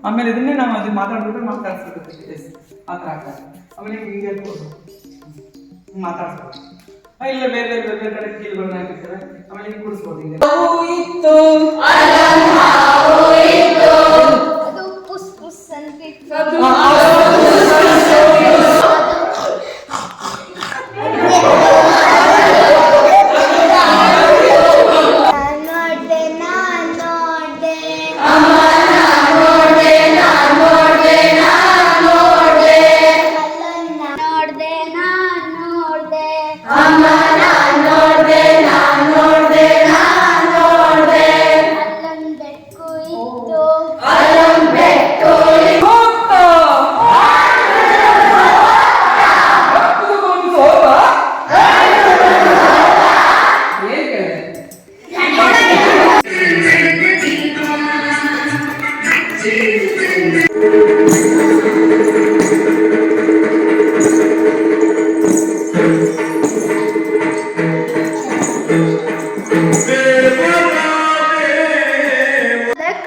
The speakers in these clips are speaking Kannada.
ಆಮೇಲೆ ಇದನ್ನೇ ನಾವು ಅದು ಮಾತಾಡ್ಬಿಟ್ರೆ ಮಾತಾಡ್ಸ್ಬೇಕು ಆ ಥರ ಆಗ್ತದೆ. ಆಮೇಲೆ ಹಿಂಗೆ ಹೇಳ್ಬೋದು ಮಾತಾಡ್ಸ್ಬೇಕು. ಇಲ್ಲ ಬೇರೆ ಬೇರೆ ಕಡೆ ಕೀಲ್ಗಳನ್ನ ಹಾಕಿರ್ತಾರೆ. ಆಮೇಲೆ ಹಿಂಗೆ ಕೂಡಿಸ್ಬೋದು. ಹಿಂಗೆ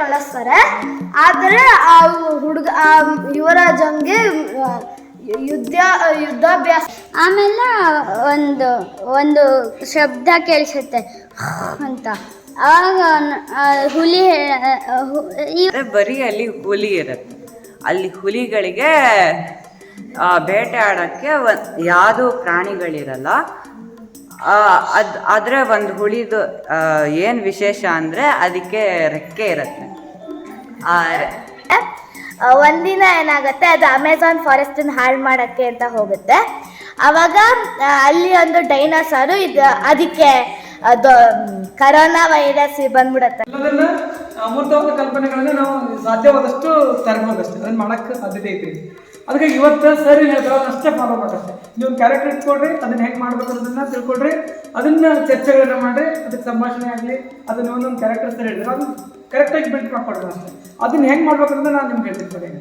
ಕಳಿಸ್ತಾರೆ. ಆದರೆ ಆ ಹುಡುಗ ಯುವರಾಜಂಗೆ ಯುದ್ಧಾಭ್ಯಾಸ. ಆಮೇಲೆ ಒಂದು ಶಬ್ದ ಕೇಳಿಸುತ್ತೆ ಅಂತ. ಆವಾಗ ಹುಲಿ ಬರೀ ಅಲ್ಲಿ ಹುಲಿ ಇರುತ್ತೆ. ಅಲ್ಲಿ ಹುಲಿಗಳಿಗೆ ಬೇಟೆ ಆಡೋಕ್ಕೆ ಯಾವುದೂ ಪ್ರಾಣಿಗಳಿರಲ್ಲ. ಆದರೆ ಒಂದು ಹುಲಿದು ಏನು ವಿಶೇಷ ಅಂದರೆ ಅದಕ್ಕೆ ರೆಕ್ಕೆ ಇರುತ್ತೆ. ಒಂದಿನ ಏನಾಗುತ್ತೆ, ಅದು ಅಮೆಝಾನ್ ಫಾರೆಸ್ಟನ್ನು ಹಾಳು ಮಾಡೋಕ್ಕೆ ಅಂತ ಹೋಗುತ್ತೆ. ಆವಾಗ ಅಲ್ಲಿ ಒಂದು ಡೈನೋಸಾರು ಅದಕ್ಕೆ ಕರೋನಾ ವೈರಸ್ ಬಂದ್ಬಿಡುತ್ತೆ. ಅಮೂರ್ತವಾದ ಕಲ್ಪನೆಗಳನ್ನ ನಾವು ಸಾಧ್ಯವಾದಷ್ಟು ತರಬಹುದಷ್ಟೇ, ಅದನ್ನ ಮಾಡಕ್ಕೆ ಸಾಧ್ಯತೆ ಐತಿ. ಅದಕ್ಕೆ ಇವತ್ತು ಸರಿ ಹೇಳ್ತಾರೆ ಅಷ್ಟೇ ಫಾಲೋ ಮಾಡಷ್ಟೇ. ನೀವು ಕ್ಯಾರೆಕ್ಟರ್ ಇಟ್ಕೊಡ್ರಿ, ಅದನ್ನ ಹೆಂಗೆ ಮಾಡ್ಬೇಕು ಅನ್ನೋದನ್ನ ತಿಳ್ಕೊಡ್ರಿ, ಅದನ್ನ ಚರ್ಚೆಗಳನ್ನ ಮಾಡ್ರಿ, ಅದಕ್ಕೆ ಸಂಭಾಷಣೆ ಆಗಲಿ, ಅದನ್ನ ಒಂದೊಂದು ಕ್ಯಾರೆಕ್ಟರ್ ಸರಿ ಹೇಳಿದ್ರೆ ಅದನ್ನ ಕರೆಕ್ಟಾಗಿ ಬಿಲ್ಟ್ ಮಾಡ್ಕೊಡ್ರಿ ಅಷ್ಟೇ. ಅದನ್ನ ಹೆಂಗೆ ಮಾಡ್ಬೇಕು ಅನ್ನೋದನ್ನ ನಾನು ನಿಮ್ಗೆ ಹೇಳ್ತಿರ್ತೀನಿ.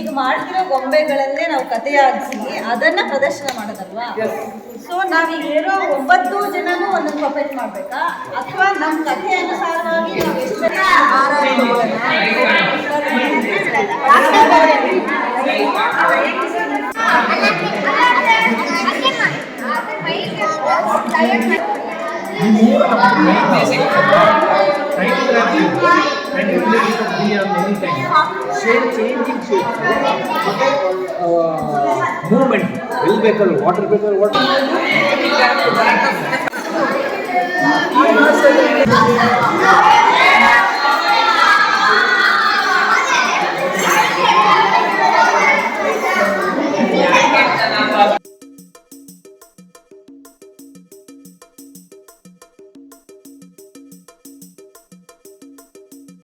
ಈಗ ಮಾಡ್ತಿರೋ ಗೊಂಬೆಗಳನ್ನೇ ನಾವು ಕಥೆಯಾಗಿಸಿ ಅದನ್ನ ಪ್ರದರ್ಶನ ಮಾಡೋದಲ್ವಾ? ಸೊ ನಾವೀಗ ಇರೋ 9 ಜನನು ಒಂದೊಂದು ಪಪೆಟ್ ಮಾಡ್ಬೇಕಾ, ಅಥವಾ ನಮ್ಮ ಕಥೆ ಅನುಸಾರವಾಗಿ ನಾವು ಎಷ್ಟು ಜನ ಮೂವ್ಮೆಂಟ್ ಎಲ್ಲಿ ಬೇಕಾದ್ರೆ ವಾಟರ್ ಬೇಕಾದ್ರೆ ವಾಟರ್